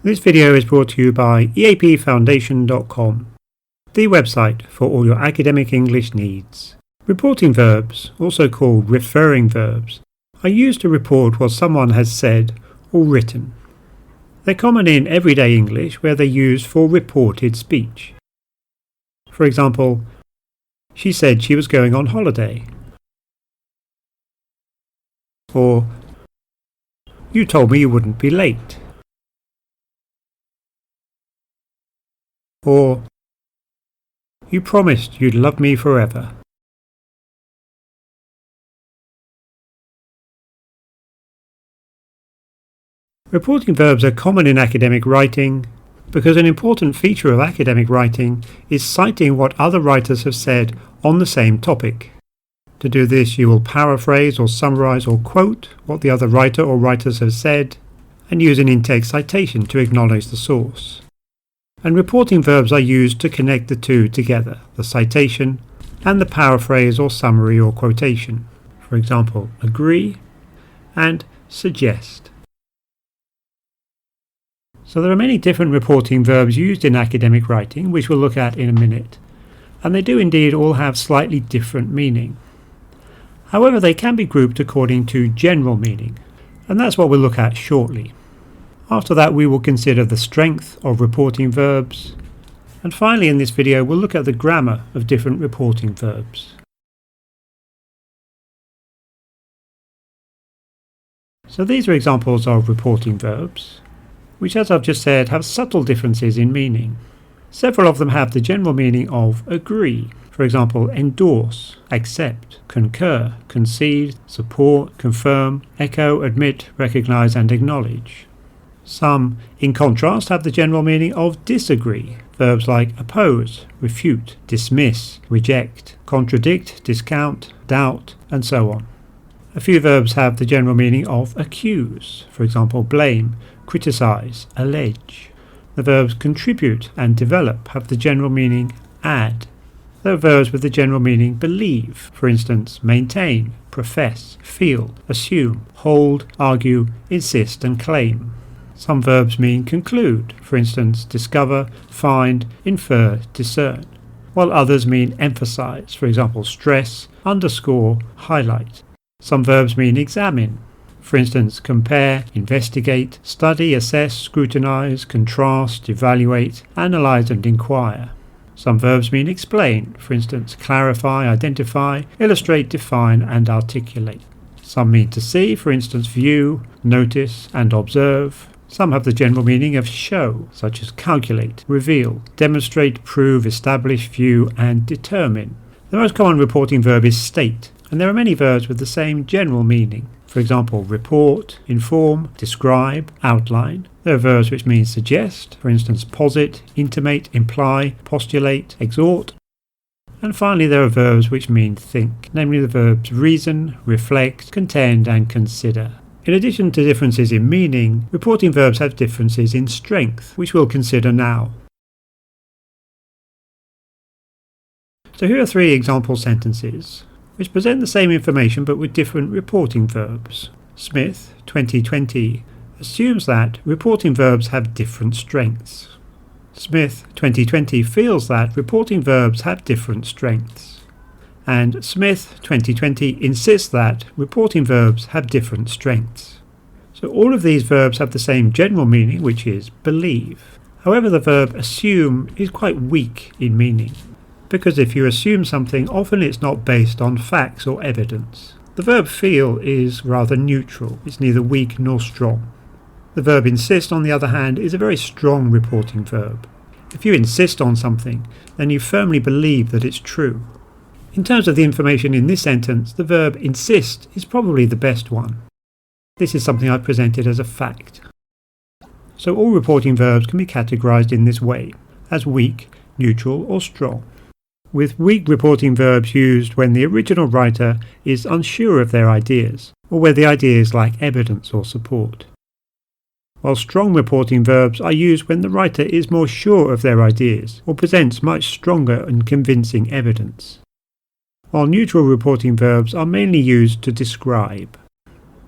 This video is brought to you by EAPFoundation.com, the website for all your academic English needs. Reporting verbs, also called referring verbs, are used to report what someone has said or written. They're common in everyday English where they're used for reported speech. For example, she said she was going on holiday. Or, you told me you wouldn't be late. Or, you promised you'd love me forever. Reporting verbs are common in academic writing because an important feature of academic writing is citing what other writers have said on the same topic. To do this, you will paraphrase or summarize or quote what the other writer or writers have said and use an in-text citation to acknowledge the source. And reporting verbs are used to connect the two together, the citation and the paraphrase or summary or quotation. For example, agree and suggest. So there are many different reporting verbs used in academic writing, which we'll look at in a minute, and they do indeed all have slightly different meaning. However, they can be grouped according to general meaning, and that's what we'll look at shortly. After that, we will consider the strength of reporting verbs, and finally in this video we'll look at the grammar of different reporting verbs. So these are examples of reporting verbs, which, as I've just said, have subtle differences in meaning. Several of them have the general meaning of agree. For example, endorse, accept, concur, concede, support, confirm, echo, admit, recognize and acknowledge. Some, in contrast, have the general meaning of disagree. Verbs like oppose, refute, dismiss, reject, contradict, discount, doubt, and so on. A few verbs have the general meaning of accuse. For example, blame, criticize, allege. The verbs contribute and develop have the general meaning add. There are verbs with the general meaning believe. For instance, maintain, profess, feel, assume, hold, argue, insist and claim. Some verbs mean conclude. For instance, discover, find, infer, discern. While others mean emphasise. For example, stress, underscore, highlight. Some verbs mean examine. For instance, compare, investigate, study, assess, scrutinize, contrast, evaluate, analyze and inquire. Some verbs mean explain. For instance, clarify, identify, illustrate, define and articulate. Some mean to see. For instance, view, notice and observe. Some have the general meaning of show, such as calculate, reveal, demonstrate, prove, establish, view and determine. The most common reporting verb is state, and there are many verbs with the same general meaning. For example, report, inform, describe, outline. There are verbs which mean suggest, for instance, posit, intimate, imply, postulate, exhort. And finally, there are verbs which mean think, namely the verbs reason, reflect, contend and consider. In addition to differences in meaning, reporting verbs have differences in strength, which we'll consider now. So here are three example sentences, which present the same information but with different reporting verbs. Smith, 2020, assumes that reporting verbs have different strengths. Smith, 2020, feels that reporting verbs have different strengths. And Smith, 2020, insists that reporting verbs have different strengths. So all of these verbs have the same general meaning, which is believe. However, the verb assume is quite weak in meaning, because if you assume something, often it's not based on facts or evidence. The verb feel is rather neutral. It's neither weak nor strong. The verb insist, on the other hand, is a very strong reporting verb. If you insist on something, then you firmly believe that it's true. In terms of the information in this sentence, the verb insist is probably the best one. This is something I've presented as a fact. So all reporting verbs can be categorized in this way, as weak, neutral or strong, with weak reporting verbs used when the original writer is unsure of their ideas, or where the ideas lack evidence or support. While strong reporting verbs are used when the writer is more sure of their ideas, or presents much stronger and convincing evidence. While neutral reporting verbs are mainly used to describe.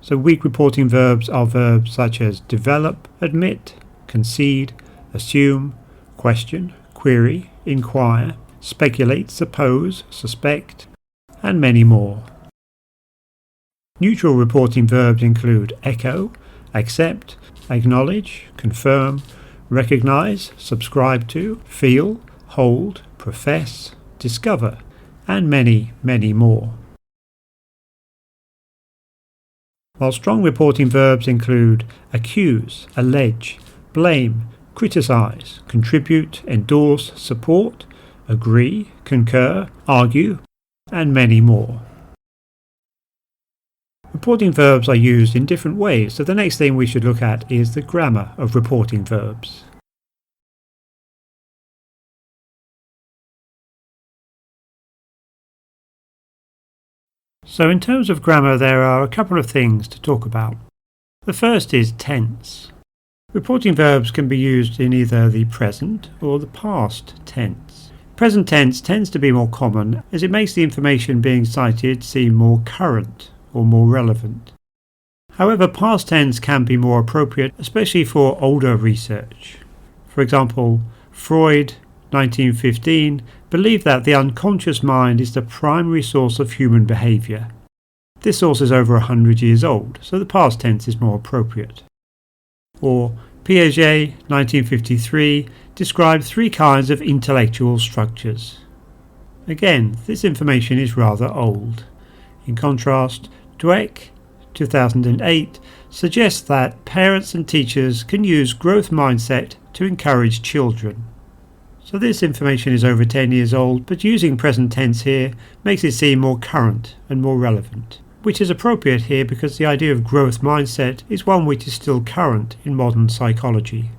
So weak reporting verbs are verbs such as develop, admit, concede, assume, question, query, inquire, speculate, suppose, suspect, and many more. Neutral reporting verbs include echo, accept, acknowledge, confirm, recognize, subscribe to, feel, hold, profess, discover, and many, many more. While strong reporting verbs include accuse, allege, blame, criticize, contribute, endorse, support, agree, concur, argue, and many more. Reporting verbs are used in different ways, so the next thing we should look at is the grammar of reporting verbs. So in terms of grammar, there are a couple of things to talk about. The first is tense. Reporting verbs can be used in either the present or the past tense. Present tense tends to be more common as it makes the information being cited seem more current or more relevant. However, past tense can be more appropriate, especially for older research. For example, Freud, 1915, believed that the unconscious mind is the primary source of human behaviour. This source is over 100 years old, so the past tense is more appropriate. Or Piaget, 1953, described 3 kinds of intellectual structures. Again, this information is rather old. In contrast, Dweck, 2008, suggests that parents and teachers can use growth mindset to encourage children. So this information is over 10 years old, but using present tense here makes it seem more current and more relevant, which is appropriate here because the idea of growth mindset is one which is still current in modern psychology.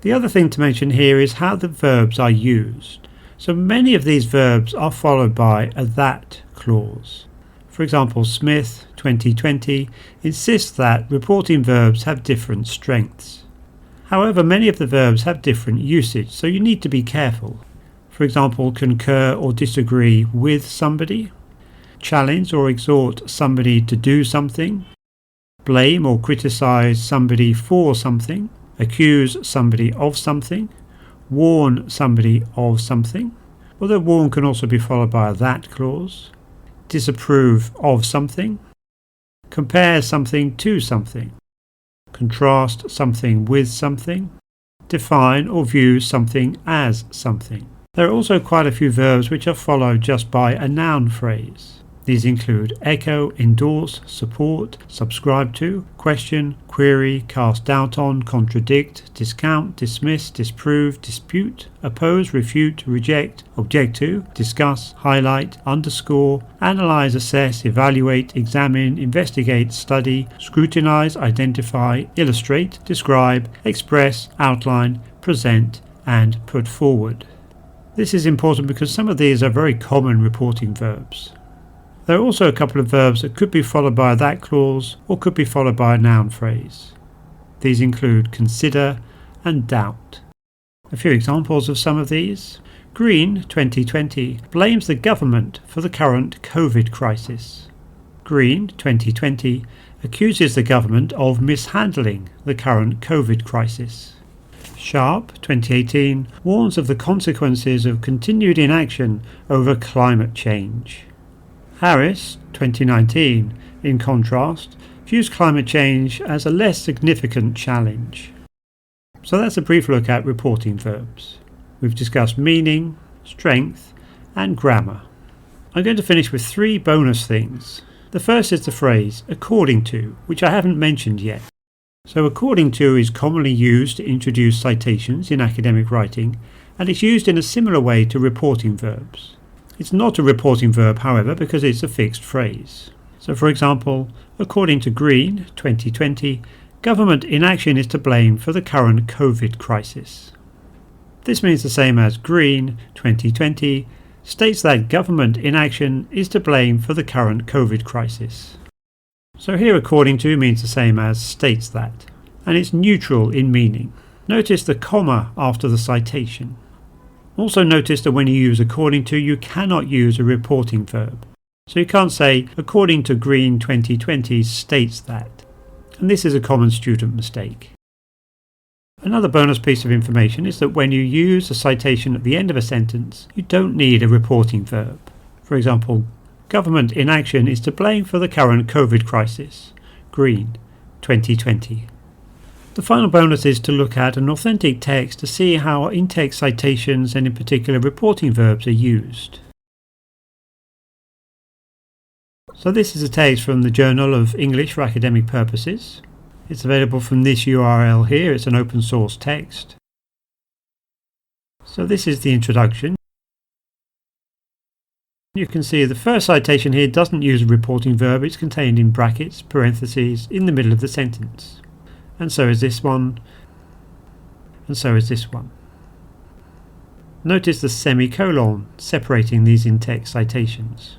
The other thing to mention here is how the verbs are used. So many of these verbs are followed by a that clause. For example, Smith, 2020, insists that reporting verbs have different strengths. However, many of the verbs have different usage, so you need to be careful. For example, concur or disagree with somebody, challenge or exhort somebody to do something, blame or criticize somebody for something, accuse somebody of something, warn somebody of something, although warn can also be followed by a that clause, disapprove of something, compare something to something, contrast something with something, define or view something as something. There are also quite a few verbs which are followed just by a noun phrase. These include echo, endorse, support, subscribe to, question, query, cast doubt on, contradict, discount, dismiss, disprove, dispute, oppose, refute, reject, object to, discuss, highlight, underscore, analyze, assess, evaluate, examine, investigate, study, scrutinize, identify, illustrate, describe, express, outline, present, and put forward. This is important because some of these are very common reporting verbs. There are also a couple of verbs that could be followed by a that clause or could be followed by a noun phrase. These include consider and doubt. A few examples of some of these. Green, 2020, blames the government for the current COVID crisis. Green, 2020, accuses the government of mishandling the current COVID crisis. Sharp, 2018, warns of the consequences of continued inaction over climate change. Harris, 2019, in contrast, views climate change as a less significant challenge. So that's a brief look at reporting verbs. We've discussed meaning, strength, and grammar. I'm going to finish with 3 bonus things. The first is the phrase according to, which I haven't mentioned yet. So according to is commonly used to introduce citations in academic writing, and it's used in a similar way to reporting verbs. It's not a reporting verb, however, because it's a fixed phrase. So for example, according to Green, 2020, government inaction is to blame for the current COVID crisis. This means the same as Green, 2020, states that government inaction is to blame for the current COVID crisis. So here according to means the same as states that, and it's neutral in meaning. Notice the comma after the citation. Also notice that when you use according to, you cannot use a reporting verb. So you can't say, according to Green 2020 states that. And this is a common student mistake. Another bonus piece of information is that when you use a citation at the end of a sentence, you don't need a reporting verb. For example, government inaction is to blame for the current COVID crisis. Green, 2020. The final bonus is to look at an authentic text to see how in-text citations and in particular reporting verbs are used. So this is a text from the Journal of English for Academic Purposes. It's available from this URL here. It's an open source text. So this is the introduction. You can see the first citation here doesn't use a reporting verb. It's contained in brackets, parentheses, in the middle of the sentence. And so is this one. And so is this one. Notice the semicolon separating these in-text citations.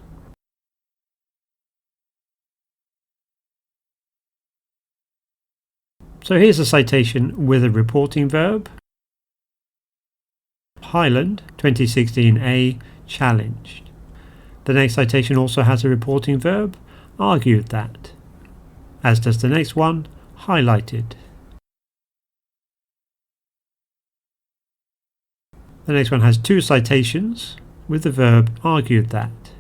So here's a citation with a reporting verb. Highland, 2016A, challenged. The next citation also has a reporting verb, argued that. As does the next one, highlighted. The next one has two citations with the verb argued that.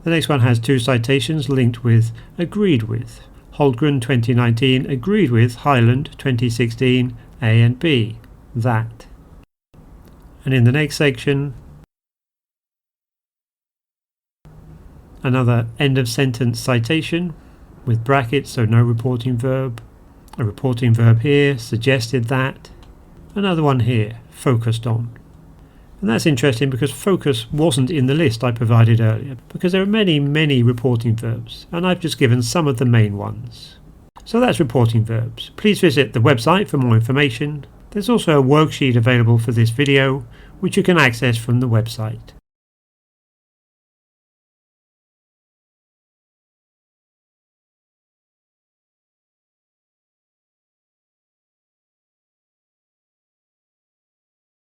The next one has two citations linked with agreed with. Holmgren 2019 agreed with Highland 2016 A and B, that. And in the next section, another end of sentence citation with brackets, so no reporting verb. A reporting verb here, suggested that. Another one here, focused on. And that's interesting because focus wasn't in the list I provided earlier, because there are many reporting verbs, and I've just given some of the main ones. So that's reporting verbs. Please visit the website for more information. There's also a worksheet available for this video, which you can access from the website.